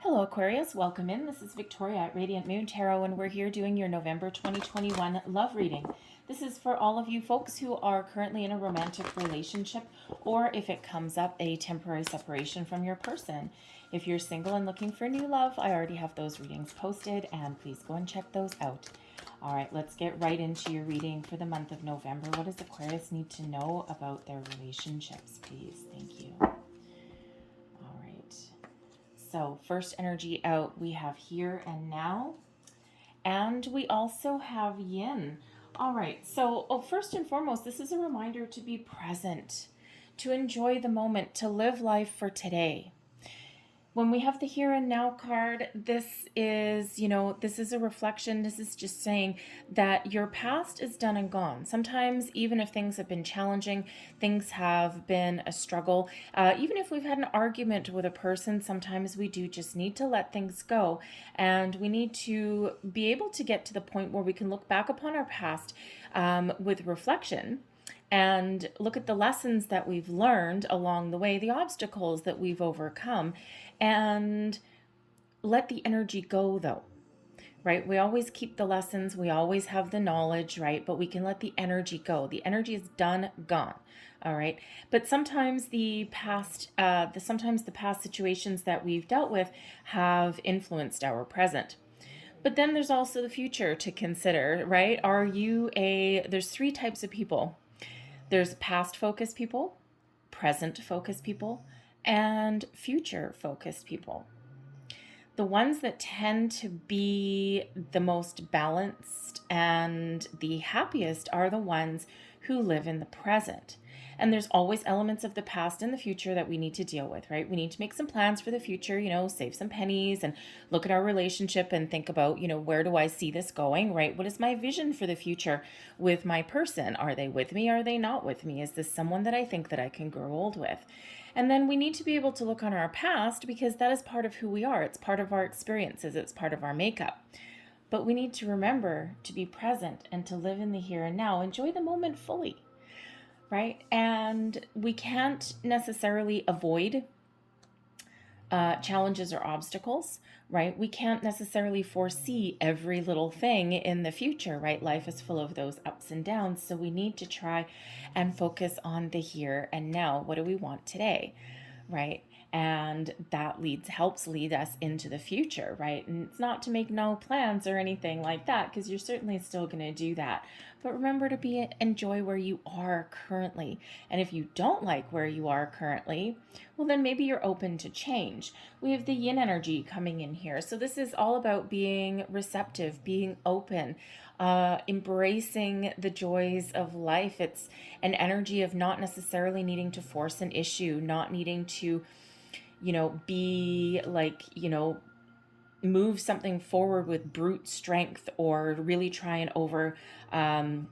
Hello Aquarius, welcome in. This is Victoria at Radiant Moon Tarot, and we're here doing your November 2021 love reading. This is for all of you folks who are currently in a romantic relationship, or if it comes up, a temporary separation from your person. If you're single and looking for new love, I already have those readings posted, and please go and check those out. All right, let's get right into your reading for the month of November. What does Aquarius need to know about their relationships, please? Thank you. All right. So first energy out, we have here and now, and we also have yin. All right, so first and foremost, this is a reminder to be present, to enjoy the moment, to live life for today. When we have the here and now card, this is, this is a reflection. This is just saying that your past is done and gone. Sometimes, even if things have been challenging, things have been a struggle, even if we've had an argument with a person, sometimes we do just need to let things go. And we need to be able to get to the point where we can look back upon our past with reflection and look at the lessons that we've learned along the way, the obstacles that we've overcome, and let the energy go, though, right? We always keep the lessons, we always have the knowledge, right? But we can let the energy go. The energy is done, gone. All right. But sometimes the past situations that we've dealt with have influenced our present. But then there's also the future to consider, right? There's three types of people. There's past-focused people, present-focused people, and future-focused people. The ones that tend to be the most balanced and the happiest are the ones who live in the present. And there's always elements of the past and the future that we need to deal with, right? We need to make some plans for the future, save some pennies and look at our relationship and think about, where do I see this going, right? What is my vision for the future with my person? Are they with me? Are they not with me? Is this someone that I think that I can grow old with? And then we need to be able to look on our past, because that is part of who we are. It's part of our experiences. It's part of our makeup. But we need to remember to be present and to live in the here and now. Enjoy the moment fully. Right? And we can't necessarily avoid challenges or obstacles, right? We can't necessarily foresee every little thing in the future, right? Life is full of those ups and downs. So we need to try and focus on the here and now. What do we want today, right? And that helps lead us into the future, right? And it's not to make no plans or anything like that, because you're certainly still going to do that. But remember to enjoy where you are currently. And if you don't like where you are currently, well, then maybe you're open to change. We have the yin energy coming in here. So this is all about being receptive, being open, embracing the joys of life. It's an energy of not necessarily needing to force an issue, not needing to be like, move something forward with brute strength, or really try and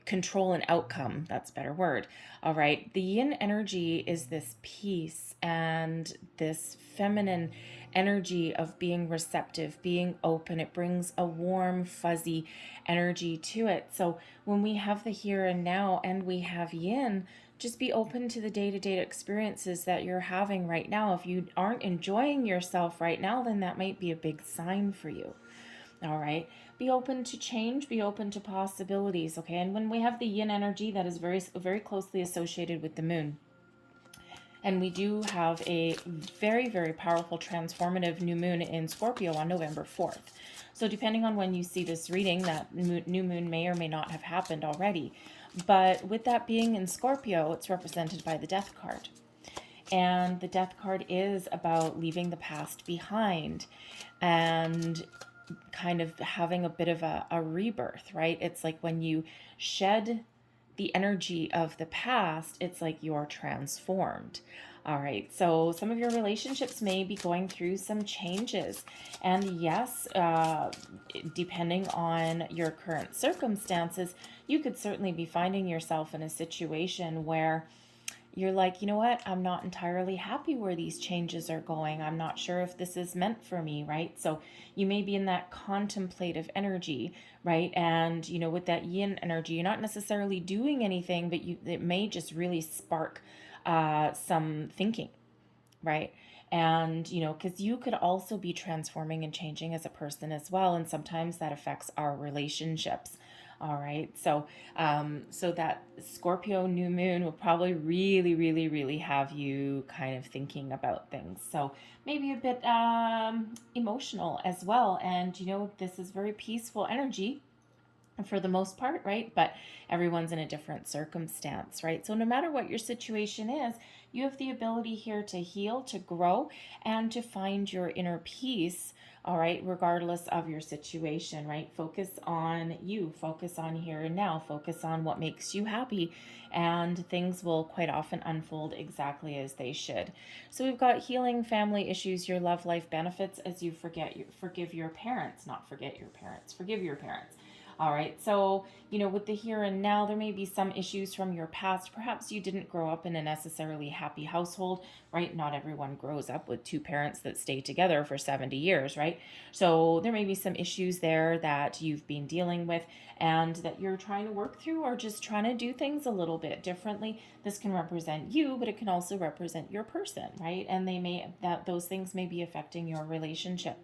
control an outcome. That's a better word. All right. The yin energy is this peace and this feminine energy of being receptive, being open. It brings a warm, fuzzy energy to it. So when we have the here and now and we have yin, just be open to the day-to-day experiences that you're having right now. If you aren't enjoying yourself right now, then that might be a big sign for you. All right. Be open to change, be open to possibilities. Okay. And when we have the yin energy, that is very, very closely associated with the moon. And we do have a very, very powerful transformative new moon in Scorpio on November 4th. So depending on when you see this reading, that new moon may or may not have happened already. But with that being in Scorpio, it's represented by the Death card. And the Death card is about leaving the past behind and kind of having a bit of a rebirth, right? It's like when you shed the energy of the past, it's like you're transformed. All right, so some of your relationships may be going through some changes. And yes, depending on your current circumstances, you could certainly be finding yourself in a situation where you're like, you know what, I'm not entirely happy where these changes are going. I'm not sure if this is meant for me, right? So you may be in that contemplative energy, right? And, with that yin energy, you're not necessarily doing anything, but it may just really spark some thinking, right? And, you know, because you could also be transforming and changing as a person as well. And sometimes that affects our relationships. All right. So that Scorpio new moon will probably really, really, really have you kind of thinking about things. So maybe a bit emotional as well. And, you know, this is very peaceful energy for the most part, right? But everyone's in a different circumstance, right? So no matter what your situation is, you have the ability here to heal, to grow, and to find your inner peace, all right, regardless of your situation, right? Focus on you, focus on here and now, focus on what makes you happy, and things will quite often unfold exactly as they should. So we've got healing, family issues, your love life benefits as you forgive your parents, not forget your parents, forgive your parents. All right, so, you know, with the here and now, there may be some issues from your past. Perhaps you didn't grow up in a necessarily happy household, right? Not everyone grows up with two parents that stay together for 70 years, right? So there may be some issues there that you've been dealing with and that you're trying to work through, or just trying to do things a little bit differently. This can represent you, but it can also represent your person, right? And those things may be affecting your relationship.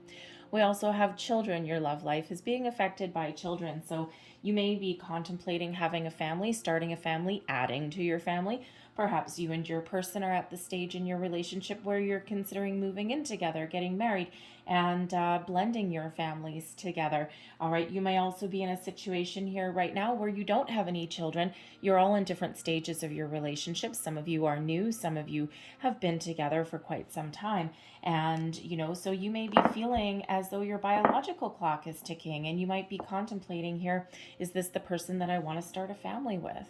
We also have children. Your love life is being affected by children. So you may be contemplating having a family, starting a family, adding to your family. Perhaps you and your person are at the stage in your relationship where you're considering moving in together, getting married, and blending your families together. All right, you may also be in a situation here right now where you don't have any children. You're all in different stages of your relationship. Some of you are new, some of you have been together for quite some time. And, you know, so you may be feeling as though your biological clock is ticking, and you might be contemplating here, is this the person that I want to start a family with?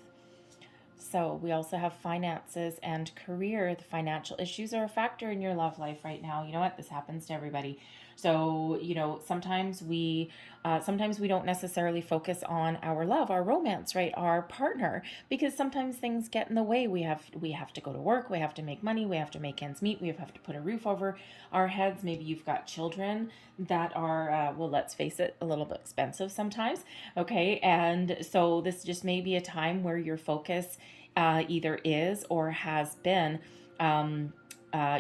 So we also have finances and career. The financial issues are a factor in your love life right now. You know what? This happens to everybody. So, you know, sometimes we don't necessarily focus on our love, our romance, right? Our partner, because sometimes things get in the way. We have to go to work. We have to make money. We have to make ends meet. We have to put a roof over our heads. Maybe you've got children that are, well, let's face it, a little bit expensive sometimes. Okay. And so this just may be a time where your focus either is or has been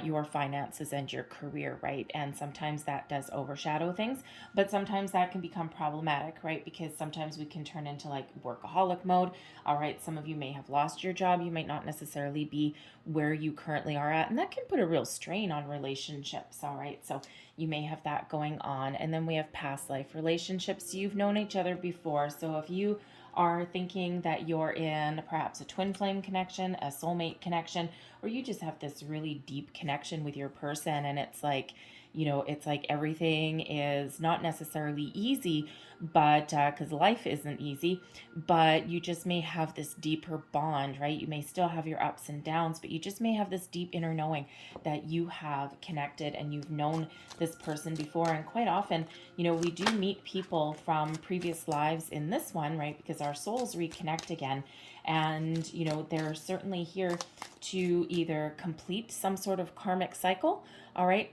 your finances and your career, right? And sometimes that does overshadow things, but sometimes that can become problematic, right? Because sometimes we can turn into like workaholic mode. All right, some of you may have lost your job. You might not necessarily be where you currently are at, and that can put a real strain on relationships. All right, so you may have that going on. And then we have past life relationships. You've known each other before. So if you are thinking that you're in perhaps a twin flame connection, a soulmate connection, or you just have this really deep connection with your person, and it's like, you know, it's like everything is not necessarily easy, but because life isn't easy, but you just may have this deeper bond, right? You may still have your ups and downs, but you just may have this deep inner knowing that you have connected and you've known this person before. And quite often, you know, we do meet people from previous lives in this one, right? Because our souls reconnect again. And, you know, they're certainly here to either complete some sort of karmic cycle, all right,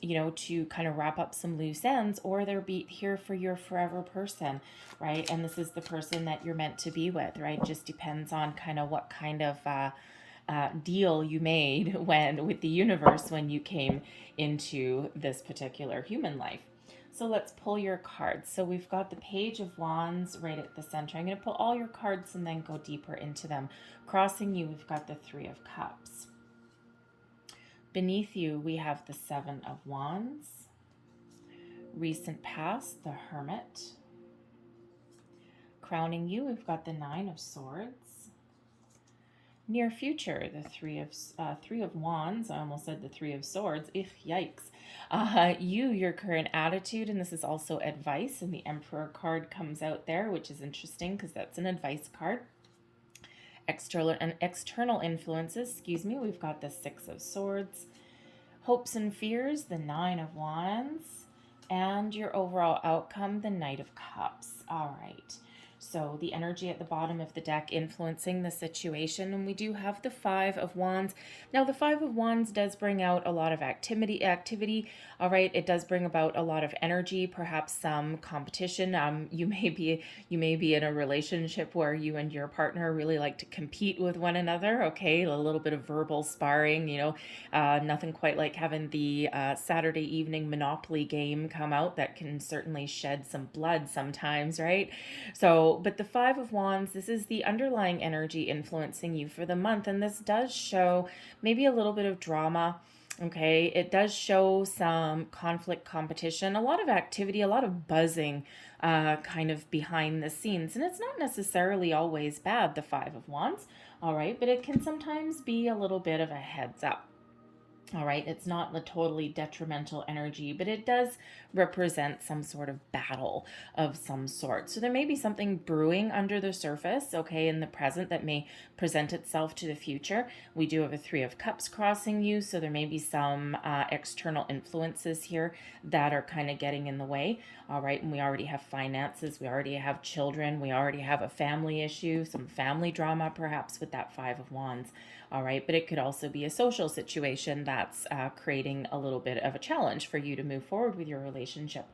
you know, to kind of wrap up some loose ends, or they're here for your forever person, right? And this is the person that you're meant to be with, right? Just depends on kind of what kind of deal you made with the universe when you came into this particular human life. So let's pull your cards. So we've got the Page of Wands right at the center. I'm going to pull all your cards and then go deeper into them. Crossing you, we've got the Three of Cups. Beneath you, we have the Seven of Wands. Recent past, the Hermit. Crowning you, we've got the Nine of Swords. Near future, the Three of Wands. I almost said the Three of Swords. Yikes. Your current attitude, and this is also advice, and the Emperor card comes out there, which is interesting because that's an advice card. External influences, we've got the Six of Swords. Hopes and fears, the Nine of Wands. And your overall outcome, the Knight of Cups. All right. So the energy at the bottom of the deck influencing the situation. And we do have the Five of Wands. Now the Five of Wands does bring out a lot of activity. All right. It does bring about a lot of energy, perhaps some competition. You may be in a relationship where you and your partner really like to compete with one another. Okay. A little bit of verbal sparring, nothing quite like having the Saturday evening Monopoly game come out that can certainly shed some blood sometimes, right? So, but the Five of Wands, this is the underlying energy influencing you for the month. And this does show maybe a little bit of drama. Okay, it does show some conflict, competition, a lot of activity, a lot of buzzing kind of behind the scenes. And it's not necessarily always bad, the Five of Wands, all right, but it can sometimes be a little bit of a heads up. All right, it's not a totally detrimental energy, but it does represent some sort of battle of some sort. So there may be something brewing under the surface, okay, in the present that may present itself to the future. We do have a Three of Cups crossing you, so there may be some external influences here that are kind of getting in the way. All right, and we already have finances, we already have children, we already have a family issue, some family drama perhaps with that Five of Wands. All right, but it could also be a social situation that's creating a little bit of a challenge for you to move forward with your relationship.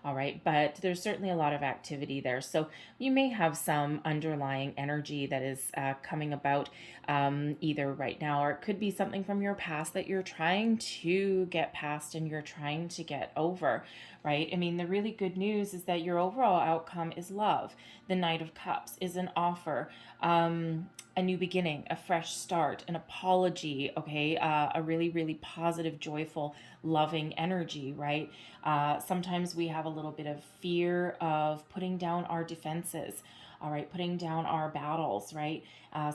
All right, but there's certainly a lot of activity there. So you may have some underlying energy that is coming about either right now, or it could be something from your past that you're trying to get past and you're trying to get over, right? I mean, the really good news is that your overall outcome is love. The Knight of Cups is an offer, a new beginning, a fresh start, an apology, okay, a really, really positive, joyful, loving energy, right? Sometimes we have a little bit of fear of putting down our defenses, all right, putting down our battles, right?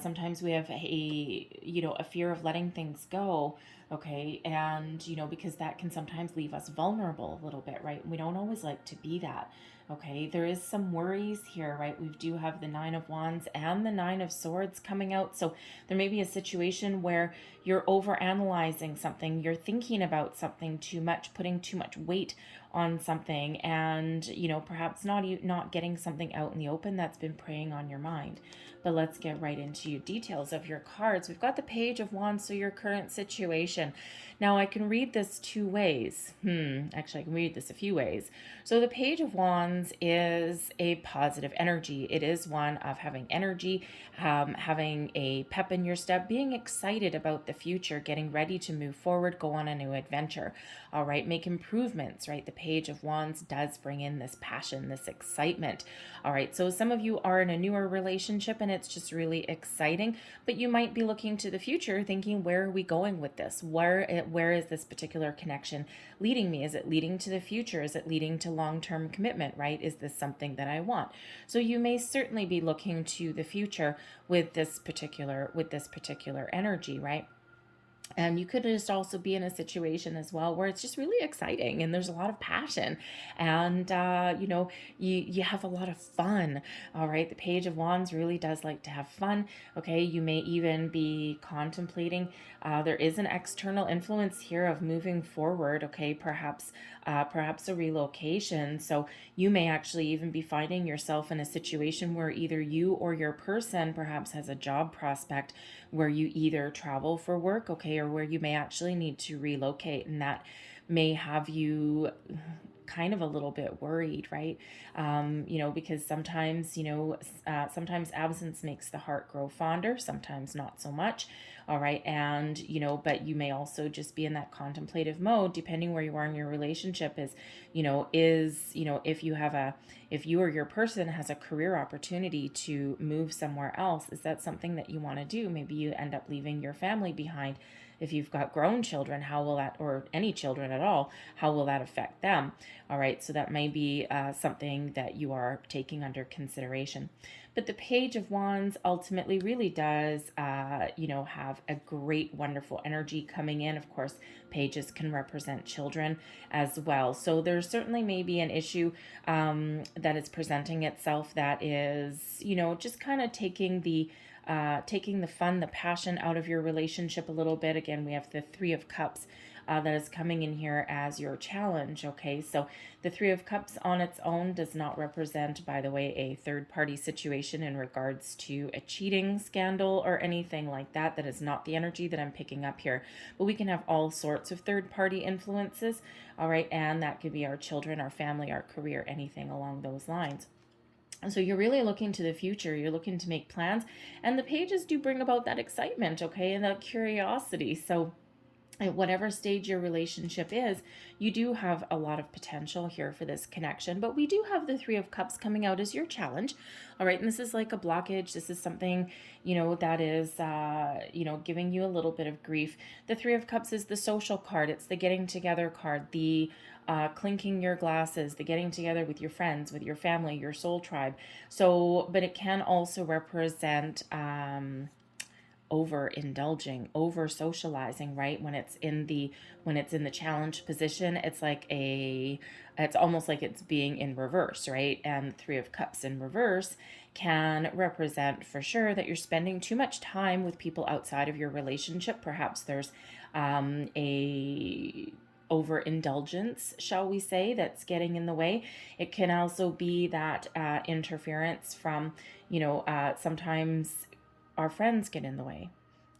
Sometimes we have a fear of letting things go, okay, and, because that can sometimes leave us vulnerable a little bit, right? We don't always like to be that. Okay, there is some worries here, right? We do have the Nine of Wands and the Nine of Swords coming out. So there may be a situation where you're overanalyzing something, you're thinking about something too much, putting too much weight on something, and perhaps not getting something out in the open that's been preying on your mind. But let's get right into details of your cards. We've got the Page of Wands, so your current situation. Now I can read this two ways. Actually, I can read this a few ways. So the Page of Wands is a positive energy. It is one of having energy, having a pep in your step, being excited about the future, getting ready to move forward, go on a new adventure. All right, make improvements, right? The Page of Wands does bring in this passion, this excitement. All right, so some of you are in a newer relationship and it's just really exciting, but you might be looking to the future thinking, where are we going with this? Where is this particular connection leading me? Is it leading to the future? Is it leading to long-term commitment, right? Is this something that I want? So you may certainly be looking to the future with this particular energy, right? And you could just also be in a situation as well where it's just really exciting and there's a lot of passion and, you have a lot of fun. All right. The Page of Wands really does like to have fun. Okay. You may even be contemplating, there is an external influence here of moving forward. Okay. Perhaps a relocation. So you may actually even be finding yourself in a situation where either you or your person perhaps has a job prospect where you either travel for work, okay, or where you may actually need to relocate, and that may have you kind of a little bit worried, right? Because sometimes, sometimes absence makes the heart grow fonder, sometimes not so much. All right. And, but you may also just be in that contemplative mode, depending where you are in your relationship if you or your person has a career opportunity to move somewhere else, is that something that you want to do? Maybe you end up leaving your family behind. If you've got grown children, how will that, or any children at all, how will that affect them? All right, so that may be something that you are taking under consideration. But the Page of Wands ultimately really does, have a great, wonderful energy coming in. Of course, pages can represent children as well. So there certainly may be an issue that is presenting itself that is, just kind of taking the fun, the passion out of your relationship a little bit. Again, we have the Three of Cups that is coming in here as your challenge. Okay, so the Three of Cups on its own does not represent, by the way, a third-party situation in regards to a cheating scandal or anything like that. That is not the energy that I'm picking up here. But we can have all sorts of third-party influences, all right? And that could be our children, our family, our career, anything along those lines. So you're really looking to the future. You're looking to make plans. And the pages do bring about that excitement, okay, and that curiosity. So at whatever stage your relationship is, you do have a lot of potential here for this connection. But we do have the Three of Cups coming out as your challenge. All right. And this is like a blockage. This is something, that is, giving you a little bit of grief. The Three of Cups is the social card. It's the getting together card, the clinking your glasses, the getting together with your friends, with your family, your soul tribe. So, but it can also represent, overindulging, over socializing, right? When it's in the challenge position, it's almost like it's being in reverse, right? And Three of Cups in reverse can represent for sure that you're spending too much time with people outside of your relationship. Perhaps there's a overindulgence, shall we say, that's getting in the way. It can also be that interference from, sometimes our friends get in the way,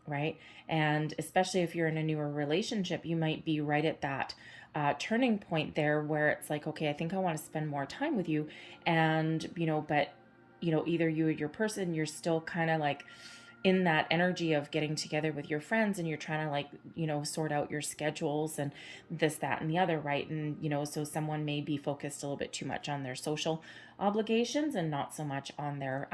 right? And especially if you're in a newer relationship, you might be right at that turning point there where it's like, okay, I think I want to spend more time with you. And, but, either you or your person, you're still kind of like in that energy of getting together with your friends, and you're trying to sort out your schedules and this, that, and the other, right? And, so someone may be focused a little bit too much on their social obligations and not so much on their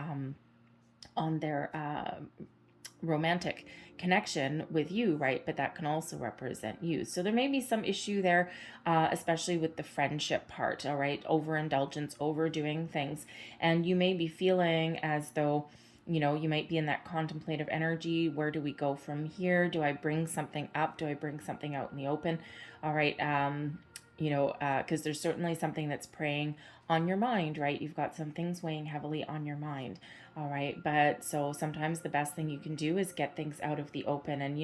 romantic connection with you, right? But that can also represent you. So there may be some issue there, especially with the friendship part, all right? Overindulgence, overdoing things. And you may be feeling as though, you might be in that contemplative energy. Where do we go from here? Do I bring something up? Do I bring something out in the open? All right. Because there's certainly something that's preying on your mind, right? You've got some things weighing heavily on your mind. All right. But so sometimes the best thing you can do is get things out of the open. And,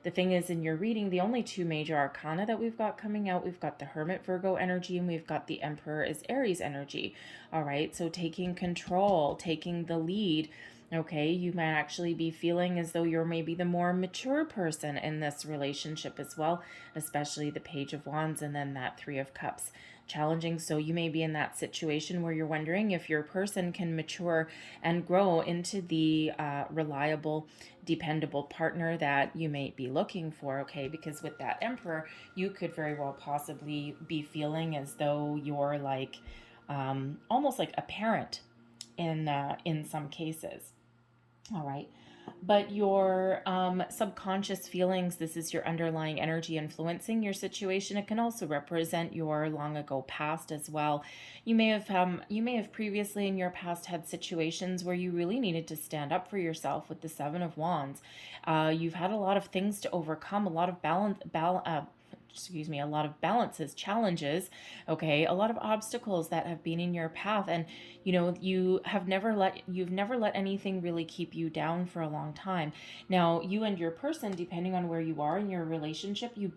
the thing is, in your reading, the only two major arcana that we've got coming out, we've got the Hermit Virgo energy, and we've got the Emperor is Aries energy. All right. So taking control, taking the lead. Okay, you might actually be feeling as though you're maybe the more mature person in this relationship as well, especially the Page of Wands and then that Three of Cups challenging. So you may be in that situation where you're wondering if your person can mature and grow into the reliable, dependable partner that you may be looking for, okay? Because with that Emperor, you could very well possibly be feeling as though you're like almost like a parent in some cases. All right. But your subconscious feelings, this is your underlying energy influencing your situation. It can also represent your long ago past as well. You may have previously in your past had situations where you really needed to stand up for yourself with the Seven of Wands. You've had a lot of things to overcome, a lot of a lot of balances, challenges, okay, a lot of obstacles that have been in your path, and you've never let anything really keep you down for a long time. Now, you and your person, depending on where you are in your relationship, you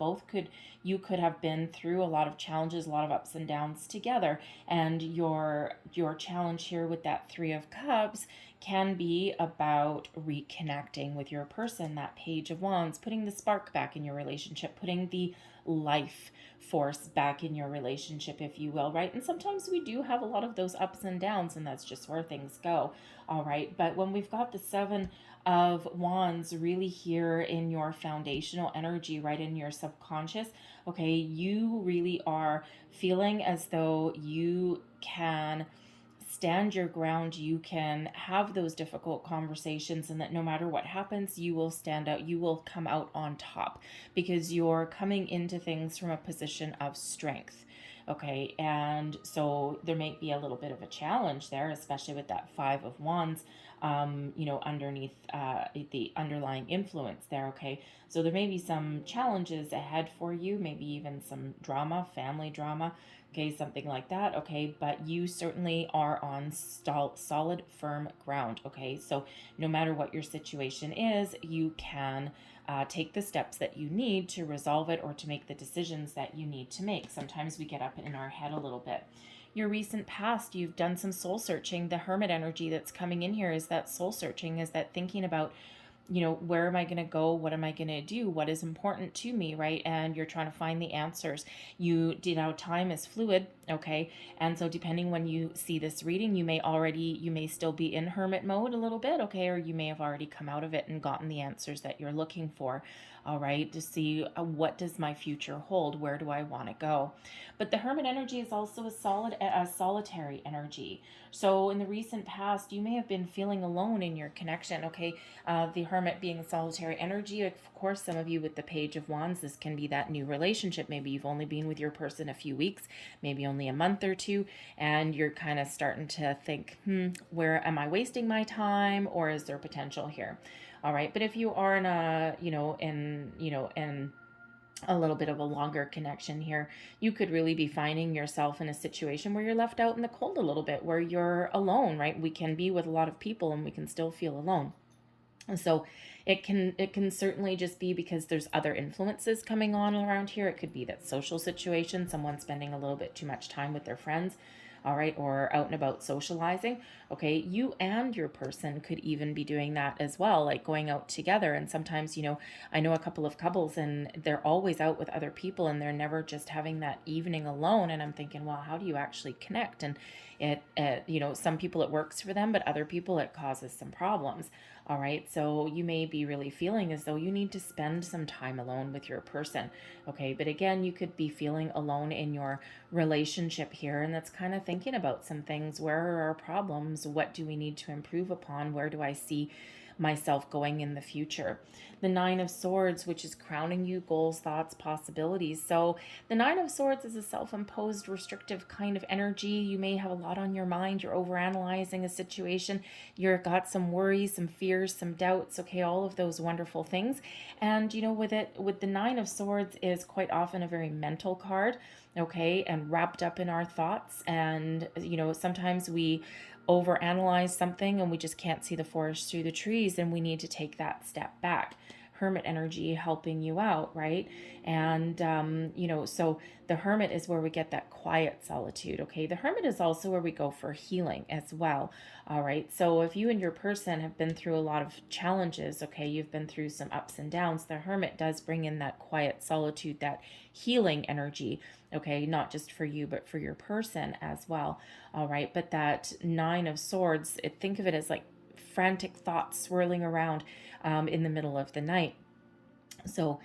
could have been through a lot of challenges, a lot of ups and downs together, and your challenge here with that Three of Cups can be about reconnecting with your person, that Page of Wands, putting the spark back in your relationship, putting the life force back in your relationship, if you will, right? And sometimes we do have a lot of those ups and downs, and that's just where things go, all right? But when we've got the Seven of Wands really here in your foundational energy, right in your subconscious, okay, you really are feeling as though you can stand your ground, you can have those difficult conversations, and that no matter what happens, you will stand out, you will come out on top because you're coming into things from a position of strength. Okay, and so there might be a little bit of a challenge there, especially with that Five of Wands you know, underneath the underlying influence there, okay? So there may be some challenges ahead for you, maybe even some drama, family drama, okay, something like that, okay? But you certainly are on solid, firm ground, okay? So no matter what your situation is, you can take the steps that you need to resolve it or to make the decisions that you need to make. Sometimes we get up in our head a little bit. Your recent past, you've done some soul searching. The hermit energy that's coming in here is that soul searching, is that thinking about, you know, where am I going to go? What am I going to do? What is important to me, right? And you're trying to find the answers. You know, time is fluid, okay? And so depending when you see this reading, you may still be in hermit mode a little bit, okay? Or you may have already come out of it and gotten the answers that you're looking for, all right? To see what does my future hold? Where do I want to go? But the hermit energy is also a solitary energy. So in the recent past, you may have been feeling alone in your connection, okay? The hermit being a solitary energy, of course, some of you with the Page of Wands, this can be that new relationship. Maybe you've only been with your person a few weeks, maybe only a month or two, and you're kind of starting to think, where am I wasting my time, or is there potential here? All right, but if you are in a, in a little bit of a longer connection here, you could really be finding yourself in a situation where you're left out in the cold a little bit, where you're alone, right? We can be with a lot of people and we can still feel alone. And so it can certainly just be because there's other influences coming on around here. It could be that social situation, someone spending a little bit too much time with their friends, all right, or out and about socializing, okay? You and your person could even be doing that as well, like going out together. And sometimes, you know, I know a couple of couples and they're always out with other people and they're never just having that evening alone. And I'm thinking, well, how do you actually connect? And it you know, some people it works for them, but other people it causes some problems. All right, so you may be really feeling as though you need to spend some time alone with your person, okay? But again, you could be feeling alone in your relationship here, and that's kind of thinking about some things. Where are our problems? What do we need to improve upon? Where do I see myself going in the future? The Nine of Swords, which is crowning you, goals, thoughts, possibilities. So the Nine of Swords is a self-imposed restrictive kind of energy. You may have a lot on your mind. You're overanalyzing a situation. You've got some worries, some fears, some doubts, okay, all of those wonderful things. And you know, with the Nine of Swords is quite often a very mental card, okay, and wrapped up in our thoughts. And you know, sometimes we overanalyze something and we just can't see the forest through the trees, and we need to take that step back. Hermit energy helping you out, right? And you know, so the hermit is where we get that quiet solitude, okay? The hermit is also where we go for healing as well, all right? So if you and your person have been through a lot of challenges, okay, you've been through some ups and downs, the hermit does bring in that quiet solitude, that healing energy, okay? Not just for you, but for your person as well, all right? But that Nine of Swords, think of it as like frantic thoughts swirling around in the middle of the night. So,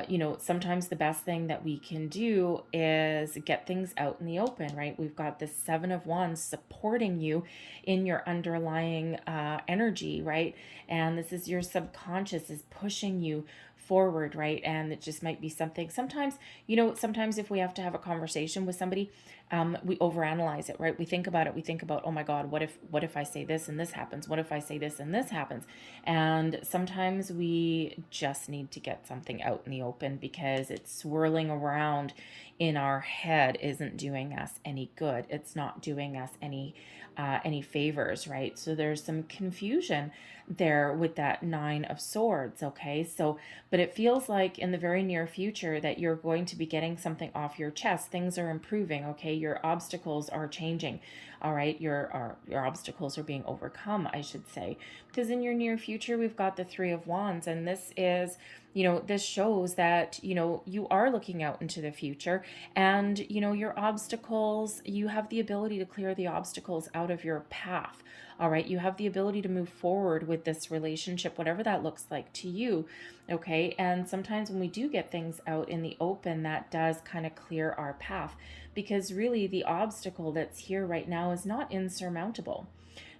you know, sometimes the best thing that we can do is get things out in the open, right? We've got this Seven of Wands supporting you in your underlying energy, right? And this is your subconscious is pushing you forward, right? And it just might be something. Sometimes, you know, sometimes if we have to have a conversation with somebody, we overanalyze it, right? We think about it. We think about, oh my God, what if I say this and this happens? What if I say this and this happens? And sometimes we just need to get something out in the open, because it's swirling around in our head isn't doing us any good. It's not doing us any favors, right? So there's some confusion there with that Nine of Swords, okay? So, but it feels like in the very near future that you're going to be getting something off your chest. Things are improving, okay? Your obstacles are changing, all right? Your obstacles are being overcome, I should say. Because in your near future, we've got the Three of Wands, and this is, you know, this shows that, you know, you are looking out into the future, and, you know, your obstacles, you have the ability to clear the obstacles out of your path. All right, you have the ability to move forward with this relationship, whatever that looks like to you, okay? And sometimes when we do get things out in the open, that does kind of clear our path, because really the obstacle that's here right now is not insurmountable.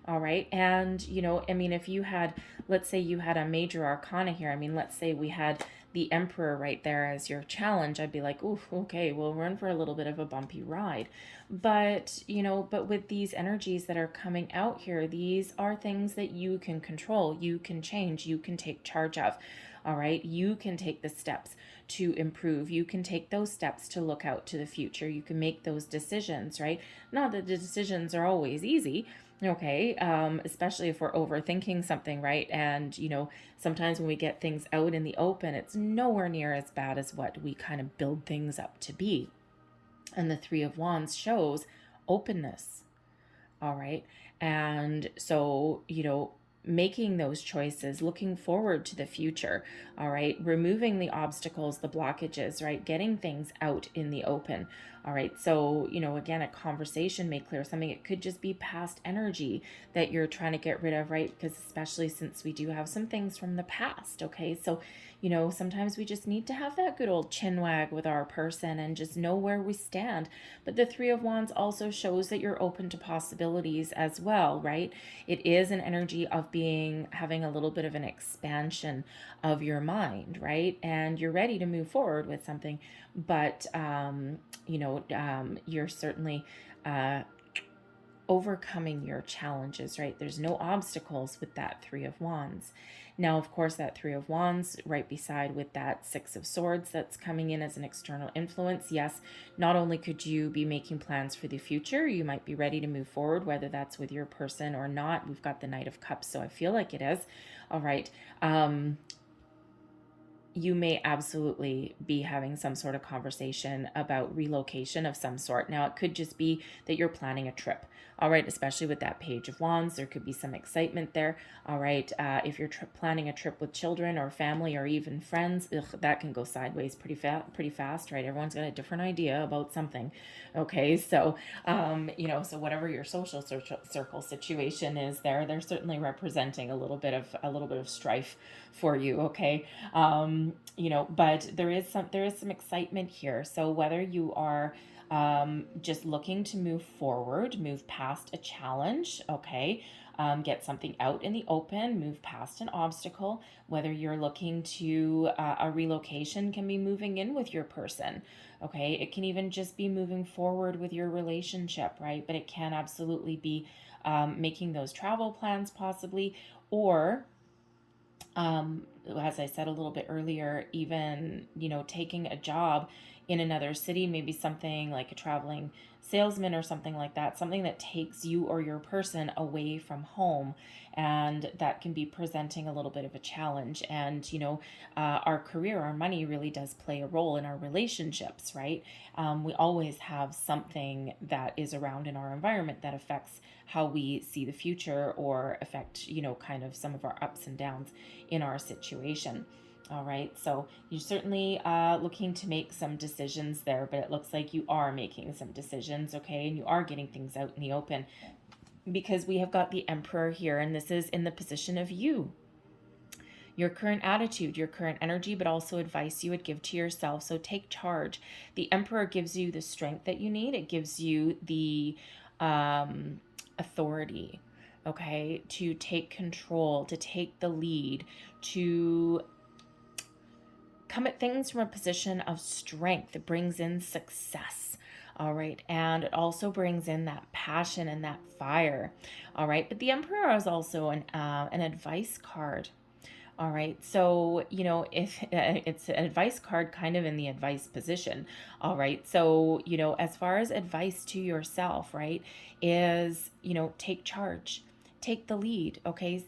All right. And, you know, I mean, if you had, let's say you had a major arcana here. I mean, let's say we had the Emperor right there as your challenge, I'd be like, ooh, okay, we're in for a little bit of a bumpy ride. But, but with these energies that are coming out here, these are things that you can control, you can change, you can take charge of. All right. You can take the steps to improve. You can take those steps to look out to the future. You can make those decisions, right? Not that the decisions are always easy. Okay. Especially if we're overthinking something, right? And, sometimes when we get things out in the open, it's nowhere near as bad as what we kind of build things up to be. And the Three of Wands shows openness. All right. And so, making those choices, looking forward to the future, all right, removing the obstacles, the blockages, right, getting things out in the open, all right. So, again, a conversation may clear something. It could just be past energy that you're trying to get rid of, right? Because especially since we do have some things from the past, okay? So, sometimes we just need to have that good old chin wag with our person and just know where we stand. But the Three of Wands also shows that you're open to possibilities as well, right? It is an energy of having a little bit of an expansion of your mind, right? And you're ready to move forward with something, but you're certainly overcoming your challenges, right? There's no obstacles with that Three of Wands. Now, of course, that Three of Wands right beside with that Six of Swords that's coming in as an external influence. Yes, not only could you be making plans for the future, you might be ready to move forward, whether that's with your person or not. We've got the Knight of Cups, so I feel like it is. All right. You may absolutely be having some sort of conversation about relocation of some sort. Now, it could just be that you're planning a trip. All right, especially with that Page of Wands, there could be some excitement there. All right, if you're planning a trip with children or family or even friends, that can go sideways pretty fast, right? Everyone's got a different idea about something. Okay, so so whatever your social circle situation is, they're certainly representing a little bit of strife for you. Okay, but there is some excitement here. So whether you are just looking to move forward, move past a challenge, okay, get something out in the open, move past an obstacle, whether you're looking to a relocation, can be moving in with your person, okay, it can even just be moving forward with your relationship, right? But it can absolutely be making those travel plans possibly, or as I said a little bit earlier, even, taking a job in another city, maybe something like a traveling salesman or something like that, something that takes you or your person away from home. And that can be presenting a little bit of a challenge. And, our career, our money really does play a role in our relationships, right? We always have something that is around in our environment that affects how we see the future or affect, kind of some of our ups and downs in our situation. All right, so you're certainly looking to make some decisions there, but it looks like you are making some decisions, okay, and you are getting things out in the open because we have got the Emperor here, and this is in the position of you. Your current attitude, your current energy, but also advice you would give to yourself. So take charge. The Emperor gives you the strength that you need. It gives you the authority, okay, to take control, to take the lead, to come at things from a position of strength. It brings in success. All right. And it also brings in that passion and that fire. All right. But the Emperor is also an advice card. All right. So, if it's an advice card kind of in the advice position. All right. So, as far as advice to yourself, right, is, take charge, take the lead. Okay.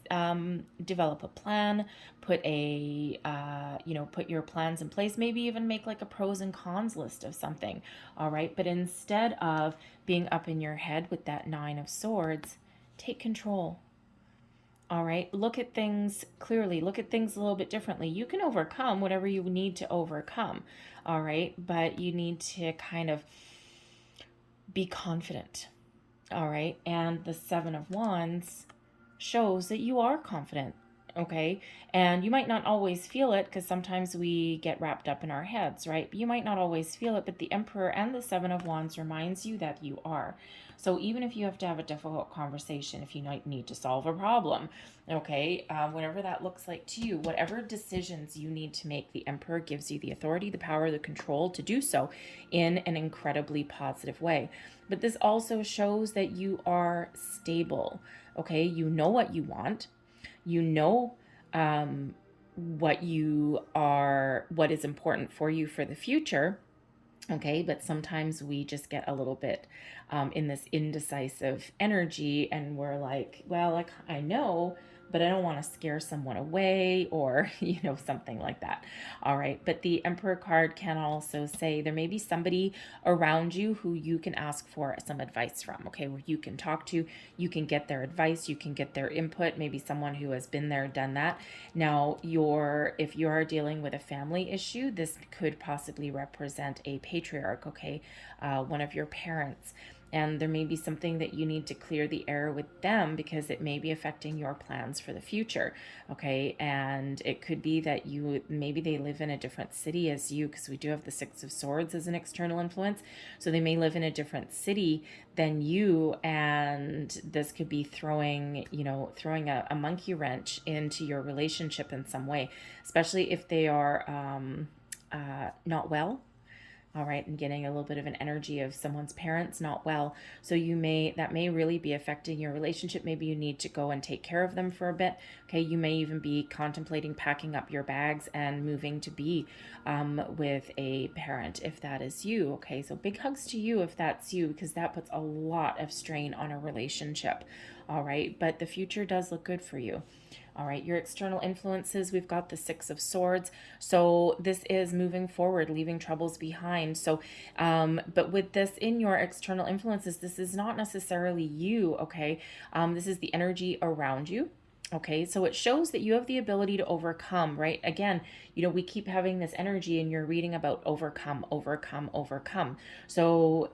Develop a plan, put your plans in place, maybe even make like a pros and cons list of something. All right. But instead of being up in your head with that Nine of Swords, take control. All right. Look at things clearly. Look at things a little bit differently. You can overcome whatever you need to overcome. All right. But you need to kind of be confident. All right. And the Seven of Wands shows that you are confident. okay? And you might not always feel it, because sometimes we get wrapped up in our heads, right? But you might not always feel it, but the Emperor and the Seven of Wands reminds you that you are. So even if you have to have a difficult conversation, if you might need to solve a problem, okay, whatever that looks like to you, whatever decisions you need to make, the Emperor gives you the authority, the power, the control to do so in an incredibly positive way. But this also shows that you are stable, okay? You know what you want. You know what is important for you for the future. Okay, but sometimes we just get a little bit in this indecisive energy, and we're like, well, I know, but I don't want to scare someone away, or, something like that. All right. But the Emperor card can also say there may be somebody around you who you can ask for some advice from, okay, where you can talk to, you can get their advice, you can get their input, maybe someone who has been there, done that. Now, if you're dealing with a family issue, this could possibly represent a patriarch, okay, one of your parents. And there may be something that you need to clear the air with them, because it may be affecting your plans for the future, okay? And it could be that maybe they live in a different city as you, because we do have the Six of Swords as an external influence. So they may live in a different city than you, and this could be throwing a monkey wrench into your relationship in some way, especially if they are not well. All right, and getting a little bit of an energy of someone's parents not well. So that may really be affecting your relationship. Maybe you need to go and take care of them for a bit. Okay, you may even be contemplating packing up your bags and moving to be with a parent, if that is you. Okay, so big hugs to you if that's you, because that puts a lot of strain on a relationship. All right, but the future does look good for you. All right, your external influences, we've got the Six of Swords. So this is moving forward, leaving troubles behind. So, but with this in your external influences, this is not necessarily you, okay? This is the energy around you. Okay, so it shows that you have the ability to overcome, right? Again, we keep having this energy, and you're reading about overcome, overcome, overcome. So,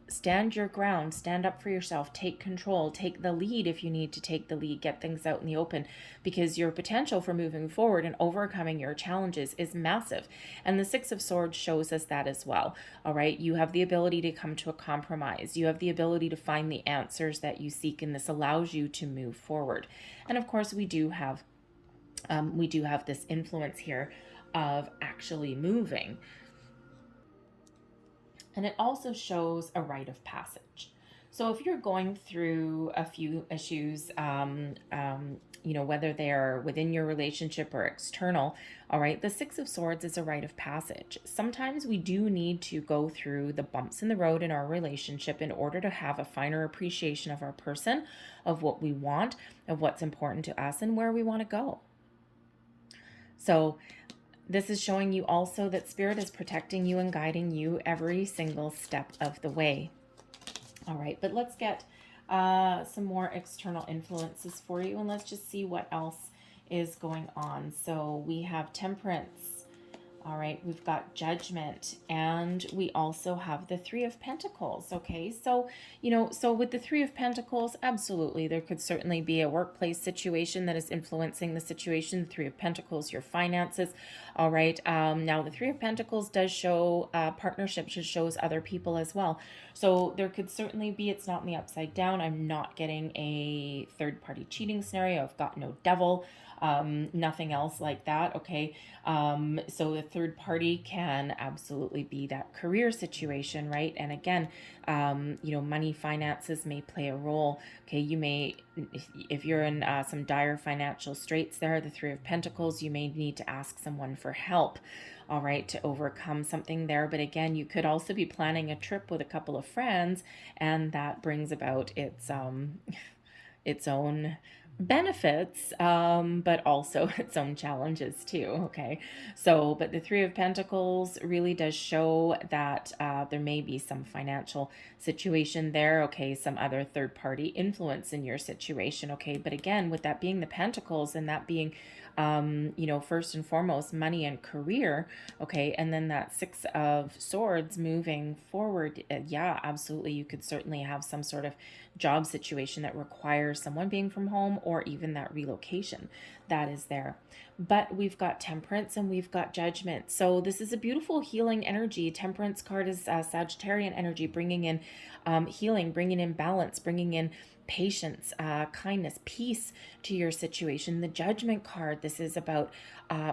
stand your ground, stand up for yourself, take control, take the lead if you need to take the lead, get things out in the open, because your potential for moving forward and overcoming your challenges is massive. And the Six of Swords shows us that as well. All right, you have the ability to come to a compromise. You have the ability to find the answers that you seek, and this allows you to move forward. And of course, we do have this influence here of actually moving. And it also shows a rite of passage. So if you're going through a few issues, whether they're within your relationship or external, all right, the Six of Swords is a rite of passage. Sometimes we do need to go through the bumps in the road in our relationship in order to have a finer appreciation of our person, of what we want, of what's important to us, and where we want to go. So this is showing you also that Spirit is protecting you and guiding you every single step of the way. All right, but let's get some more external influences for you, and let's just see what else is going on. So we have Temperance. All right, we've got Judgment, and we also have the Three of Pentacles, okay? So, so with the Three of Pentacles, absolutely, there could certainly be a workplace situation that is influencing the situation. The Three of Pentacles, your finances, all right? Now, the Three of Pentacles does show partnerships, it shows other people as well. So there could certainly be, it's not in the upside down. I'm not getting a third-party cheating scenario. I've got no devil. Nothing else like that, okay? So the third party can absolutely be that career situation, right? And again, money, finances may play a role, okay? You may, if you're in some dire financial straits there, the Three of Pentacles, you may need to ask someone for help, all right, to overcome something there. But again, you could also be planning a trip with a couple of friends, and that brings about its own benefits, but also its own challenges too, okay? So, but the Three of Pentacles really does show that there may be some financial situation there, okay? Some other third-party influence in your situation, okay? But again, with that being the Pentacles and that being you know, first and foremost, money and career. Okay. And then that Six of Swords moving forward. Yeah, absolutely. You could certainly have some sort of job situation that requires someone being from home, or even that relocation that is there. But we've got Temperance and we've got Judgment. So this is a beautiful healing energy. Temperance card is Sagittarian energy, bringing in healing, bringing in balance, bringing in patience, kindness, peace to your situation. The Judgment card, this is about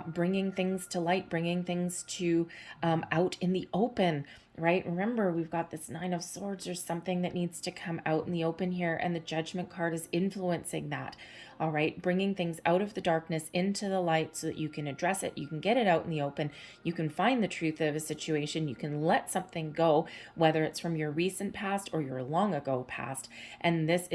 bringing things to light, bringing things to out in the open, right? Remember, we've got this Nine of Swords. There's something that needs to come out in the open here, and the Judgment card is influencing that. All right, bringing things out of the darkness into the light so that you can address it, you can get it out in the open, you can find the truth of a situation, you can let something go, whether it's from your recent past or your long ago past. And this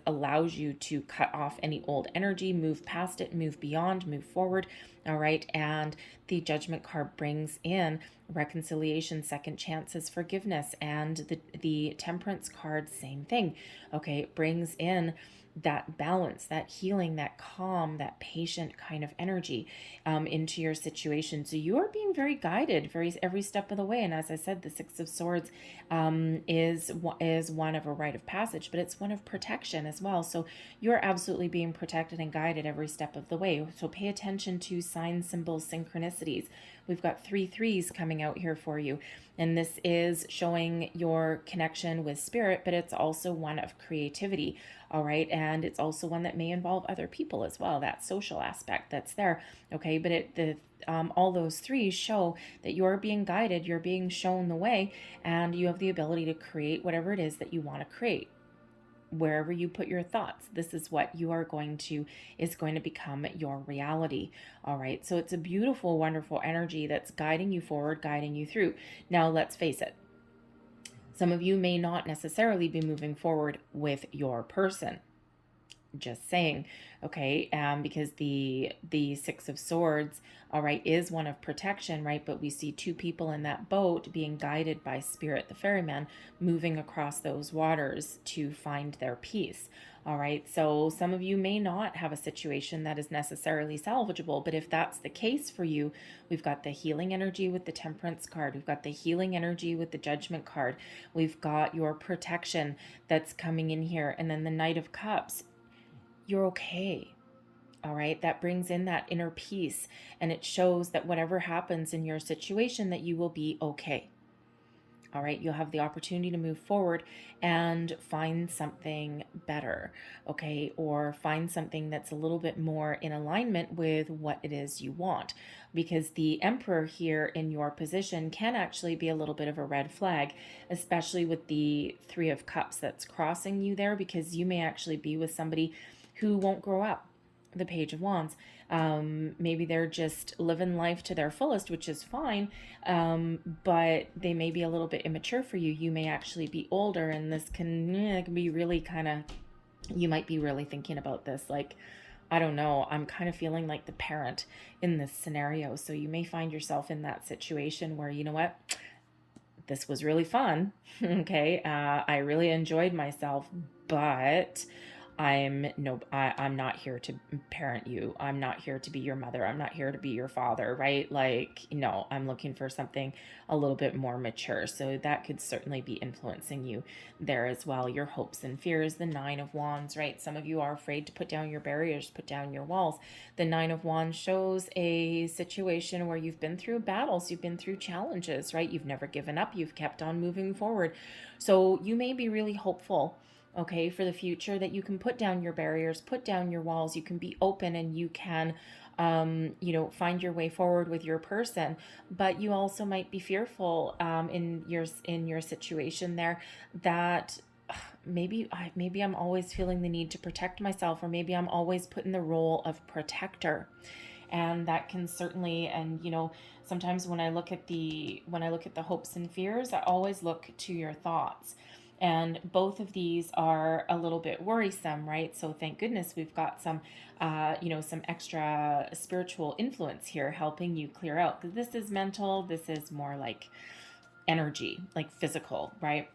allows you to cut off any old energy, move past it, move beyond, move forward. All right, and the Judgment card brings in reconciliation, second chances, forgiveness, and the Temperance card, same thing. Okay, it brings in that balance, that healing, that calm, that patient kind of energy into your situation. So you are being very guided every step of the way. And as I said, the Six of Swords is one of a rite of passage, but it's one of protection as well. So you're absolutely being protected and guided every step of the way. So pay attention to signs, symbols, synchronicities. We've got 3 threes coming out here for you. And this is showing your connection with spirit, but it's also one of creativity. All right. And it's also one that may involve other people as well. That social aspect that's there. Okay. But all those threes show that you're being guided, you're being shown the way, and you have the ability to create whatever it is that you want to create. Wherever you put your thoughts, this is what you are is going to become your reality. All right. So it's a beautiful, wonderful energy that's guiding you forward, guiding you through. Now, let's face it. Some of you may not necessarily be moving forward with your person. Just saying, okay, because the Six of Swords, all right, is one of protection, right? But we see 2 people in that boat being guided by Spirit, the ferryman, moving across those waters to find their peace. All right, so some of you may not have a situation that is necessarily salvageable, but if that's the case for you, we've got the healing energy with the Temperance card. We've got the healing energy with the Judgment card. We've got your protection that's coming in here. And then the Knight of Cups. You're okay. All right. That brings in that inner peace, and it shows that whatever happens in your situation, that you will be okay. All right. You'll have the opportunity to move forward and find something better. Okay. Or find something that's a little bit more in alignment with what it is you want, because the Emperor here in your position can actually be a little bit of a red flag, especially with the Three of Cups that's crossing you there, because you may actually be with somebody who won't grow up. The Page of Wands. Maybe they're just living life to their fullest, which is fine, but they may be a little bit immature for you. You may actually be older, and this can be really kind of, you might be really thinking about this, like, I don't know, I'm kind of feeling like the parent in this scenario. So you may find yourself in that situation where, you know what, this was really fun. Okay. I really enjoyed myself, but I'm not here to parent you. I'm not here to be your mother. I'm not here to be your father, right? Like, no, I'm looking for something a little bit more mature. So that could certainly be influencing you there as well. Your hopes and fears, the Nine of Wands, right? Some of you are afraid to put down your barriers, put down your walls. The Nine of Wands shows a situation where you've been through battles, you've been through challenges, right? You've never given up. You've kept on moving forward. So you may be really hopeful, okay, for the future, that you can put down your barriers, put down your walls, you can be open, and you can, find your way forward with your person. But you also might be fearful in your situation there that maybe I'm always feeling the need to protect myself, or maybe I'm always put in the role of protector. And that can certainly, and sometimes when I look at the hopes and fears, I always look to your thoughts. And both of these are a little bit worrisome, right? So thank goodness we've got some extra spiritual influence here helping you clear out. Because this is mental, this is more like energy, like physical, right?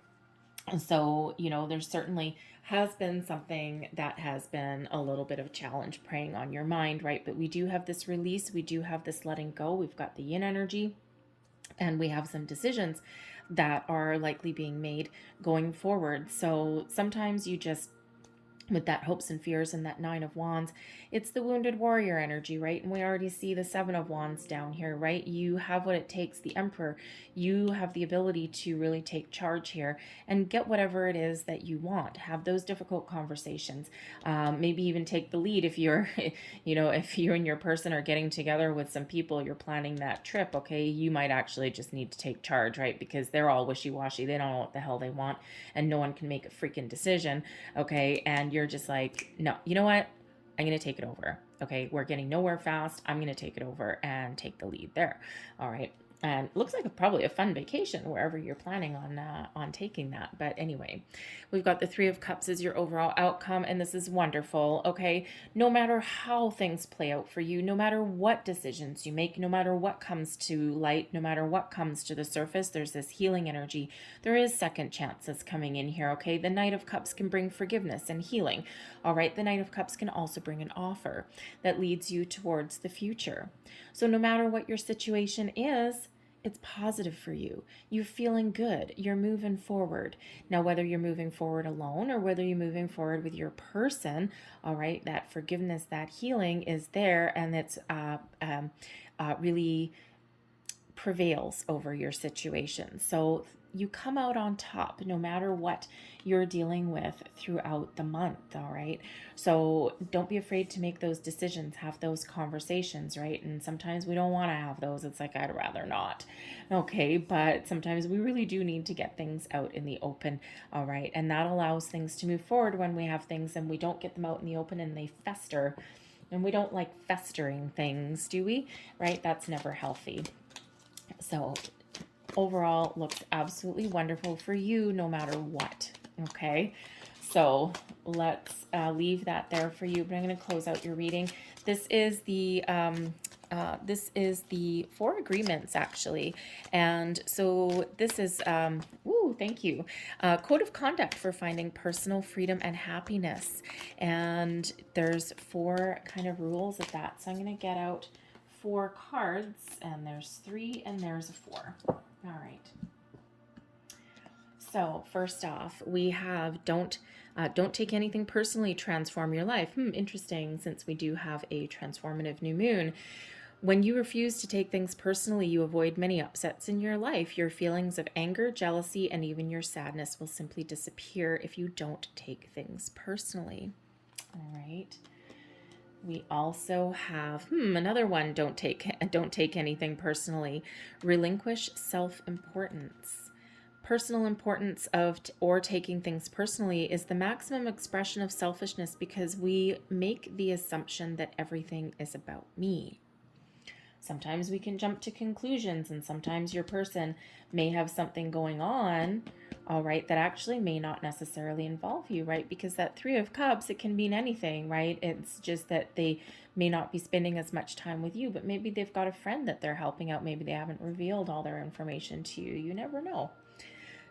So, you know, there certainly has been something that has been a little bit of a challenge preying on your mind, right? But we do have this release, we do have this letting go, we've got the yin energy, and we have some decisions that are likely being made going forward. So sometimes you just, with that hopes and fears and that 9 of Wands, it's the wounded warrior energy, right? And we already see the 7 of Wands down here, right? You have what it takes, the Emperor. You have the ability to really take charge here and get whatever it is that you want. Have those difficult conversations. Maybe even take the lead if you're, you know, if you and your person are getting together with some people, you're planning that trip, okay? You might actually just need to take charge, right? Because they're all wishy-washy. They don't know what the hell they want, and no one can make a freaking decision, okay? And you're just like, no, you know what? I'm going to take it over. Okay, we're getting nowhere fast. I'm going to take it over and take the lead there. All right. And it looks like probably a fun vacation wherever you're planning on taking that. But anyway, we've got the 3 of Cups as your overall outcome, and this is wonderful. Okay, no matter how things play out for you, no matter what decisions you make, no matter what comes to light, no matter what comes to the surface, there's this healing energy. There is second chances coming in here. Okay, the Knight of Cups can bring forgiveness and healing. All right, the Knight of Cups can also bring an offer that leads you towards the future. So no matter what your situation is, it's positive for you. You're feeling good. You're moving forward. Now, whether you're moving forward alone or whether you're moving forward with your person, all right, that forgiveness, that healing is there, and it's really prevails over your situation. So you come out on top no matter what you're dealing with throughout the month, all right? So don't be afraid to make those decisions, have those conversations, right? And sometimes we don't want to have those. It's like, I'd rather not, okay? But sometimes we really do need to get things out in the open, all right? And that allows things to move forward when we have things and we don't get them out in the open and they fester. And we don't like festering things, do we? Right? That's never healthy. So overall, looks absolutely wonderful for you no matter what. Okay, so let's leave that there for you. But I'm going to close out your reading. This is the 4 agreements, actually. And so this is, thank you. Code of conduct for finding personal freedom and happiness. And there's 4 kind of rules of that. So I'm going to get out 4 cards, and there's 3 and there's a 4. All right. So first off, we have don't take anything personally, transform your life. Interesting, since we do have a transformative new moon. When you refuse to take things personally, you avoid many upsets in your life. Your feelings of anger, jealousy, and even your sadness will simply disappear if you don't take things personally. All right. We also have another one. Don't take anything personally. Relinquish self-importance. Personal importance or taking things personally is the maximum expression of selfishness because we make the assumption that everything is about me. Sometimes we can jump to conclusions, and sometimes your person may have something going on, all right, that actually may not necessarily involve you, right? Because that 3 of Cups, it can mean anything, right? It's just that they may not be spending as much time with you, but maybe they've got a friend that they're helping out. Maybe they haven't revealed all their information to you. You never know.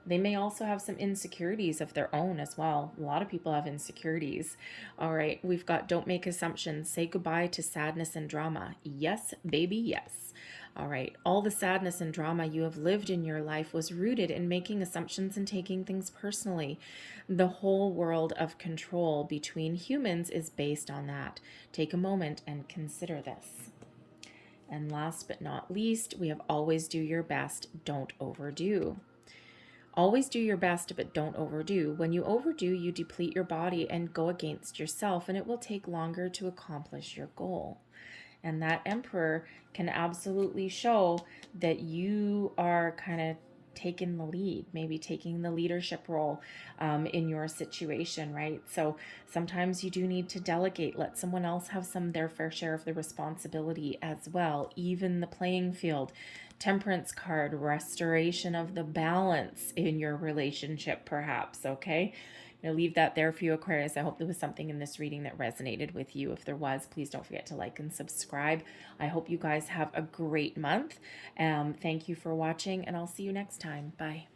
They may also have some insecurities of their own as well. A lot of people have insecurities. All right, we've got don't make assumptions. Say goodbye to sadness and drama. Yes, baby, yes. All right, all the sadness and drama you have lived in your life was rooted in making assumptions and taking things personally. The whole world of control between humans is based on that. Take a moment and consider this. And last but not least, we have always do your best, don't overdo. Always do your best, but don't overdo. When you overdo, you deplete your body and go against yourself, and it will take longer to accomplish your goal. And that Emperor can absolutely show that you are kind of taking the lead, maybe taking the leadership role in your situation, right? So sometimes you do need to delegate, let someone else have their fair share of the responsibility as well. Even the playing field. Temperance card, restoration of the balance in your relationship, perhaps, okay? I'm going to leave that there for you, Aquarius. I hope there was something in this reading that resonated with you. If there was, please don't forget to like and subscribe. I hope you guys have a great month. Thank you for watching, and I'll see you next time. Bye.